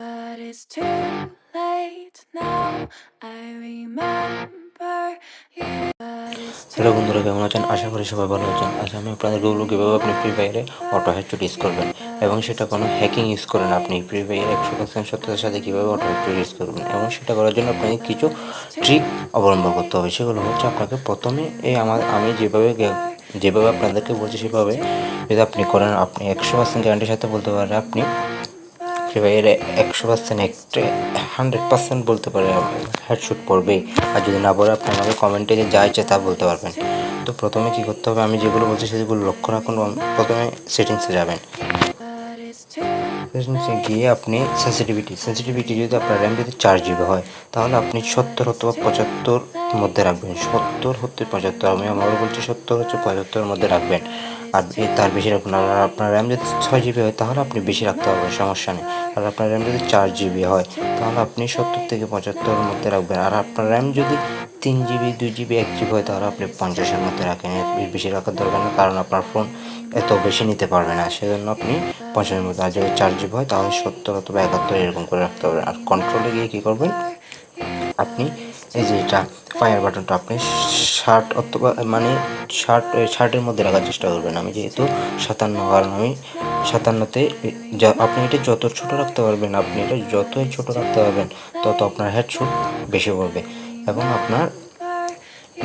But it's too late now. I remember you. But it's hello too বন্ধুরা, কেমন আছেন? আশা করি সবাই ভালো আছেন। আজ আমি আপনাদের বলবো কীভাবে আপনি ফ্রি ফায়ারে অটো হেডশট ইউজ করবেন এবং সেটা কোনো হ্যাকিং ইউজ করেন। আপনি ফ্রি ফায়ার 100% সত্যতার সাথে কীভাবে অটো হেডশট ইউজ করবেন এবং সেটা করার জন্য আপনাকে কিছু ট্রিক অবলম্বন করতে হবে। সেগুলো হচ্ছে আপনাকে প্রথমে আমি যেভাবে আপনাদেরকে বলছি সেভাবে যদি আপনি করেন, আপনি 100% গ্যারান্টির সাথে বলতে পারেন আপনি ফ্রি ফায়ারে 100% 100% বলতে পারে হেডশট পড়বেই। আর যদি না পড়ে আপনি আমাকে কমেন্টে যা ইচ্ছে তা বলতে পারবেন। তো প্রথমে কী করতে হবে, আমি যেগুলো বলছি সেগুলো লক্ষ্য রাখুন। প্রথমে সেটিংসে যাবেন। সেটিংসে গিয়ে আপনি সেন্সিটিভিটি যদি আপনার র্যাম যদি 4 GB হয় তাহলে আপনি 70 অথবা 75 মধ্যে রাখবেন। 70 হতে 75, আমি আমারও বলছি 70 হচ্ছে 75 মধ্যে রাখবেন। আর তার বেশি রাখবেন। আর আপনার র্যাম যদি 6 GB হয় তাহলে আপনি বেশি রাখতে পারবেন, সমস্যা নেই। আর আপনার র্যাম যদি 4 GB হয় তাহলে আপনি 70 থেকে 75 মধ্যে রাখবেন। আর আপনার র্যাম যদি 3 GB, 2 GB, 1 GB হয় তাহলে আপনি 50-এর মধ্যে রাখেন। এর বেশি রাখার দরকার নেই, কারণ আপনার ফোন এত বেশি নিতে পারবে না, সেজন্য আপনি 50-এর মধ্যে। আর যদি 4 GB হয় তাহলে 70 অথবা 71 এরকম করে রাখতে পারবেন। আর কন্ট্রোলে গিয়ে কী করবেন, আপনি এই যে এটা ফায়ার বাটনটা আপনি শার্টের মধ্যে রাখার চেষ্টা করবেন। আমি যেহেতু 57, কারণ আমি 57-তে আপনি এটা যত ছোটো রাখতে পারবেন, আপনি এটা যতই ছোটো রাখতে পারবেন তত আপনার হেডশট বেশি পড়বে এবং আপনার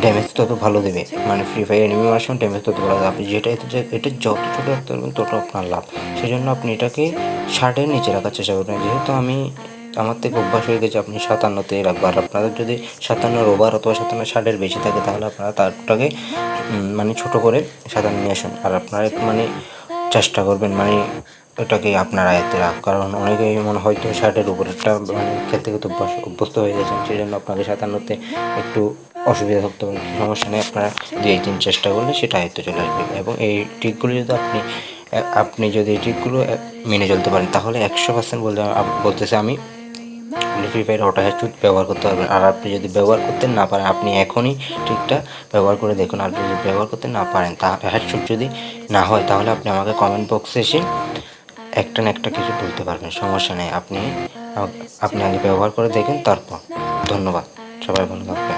ড্যামেজ তত ভালো দেবে। মানে ফ্রি ফায়ার এনিমি মারার সময় ড্যামেজ তত ভালো দেবে। আপনি এটা যত ছোটো রাখতে পারবেন তত আপনার লাভ। সেই জন্য আপনি এটাকে শার্টের নিচে রাখার চেষ্টা করবেন। যেহেতু আমার থেকে অভ্যাস হয়ে গেছে আপনি 57-তেই রাখবেন। আর আপনাদের যদি 57-এর ওভার অথবা 57 শার্টের বেশি থাকে তাহলে আপনারা তারটাকে মানে ছোটো করে 57 নিয়ে আসুন। আর আপনারা মানে চেষ্টা করবেন মানে এটাকে আপনার আয়ত্তে রাখ, কারণ অনেকেই মনে হয়তো শার্টের উপরেরটা মানে খেলতে খেলতে অভ্যস্ত হয়ে গেছেন, সেই জন্য আপনাদের 57-তে একটু অসুবিধা থাকতে পারে। সমস্যা নেই, আপনারা 2-3 চেষ্টা করলে সেটা আয়ত্তে চলে আসবে। এবং এই ট্রিকগুলো যদি আপনি যদি এই ট্রিকগুলো মেনে চলতে পারেন তাহলে 100% বলতেছে আমি ফ্রি ফায়ার অটো হেডশট ব্যবহার করতে পারবেন। আর আপনি যদি ব্যবহার করতে না পারেন আপনি এখনই ট্রিকটা ব্যবহার করে দেখুন। আর যদি ব্যবহার করতে না পারেন, তাহলে হেডশট যদি না হয় তাহলে আপনি আমাকে কমেন্ট বক্সে এসে একটা না একটা কিছু বলতে পারবেন, সমস্যা নেই। আপনি আগে ব্যবহার করে দেখেন তারপর। ধন্যবাদ, সবাই ভালো থাকবেন।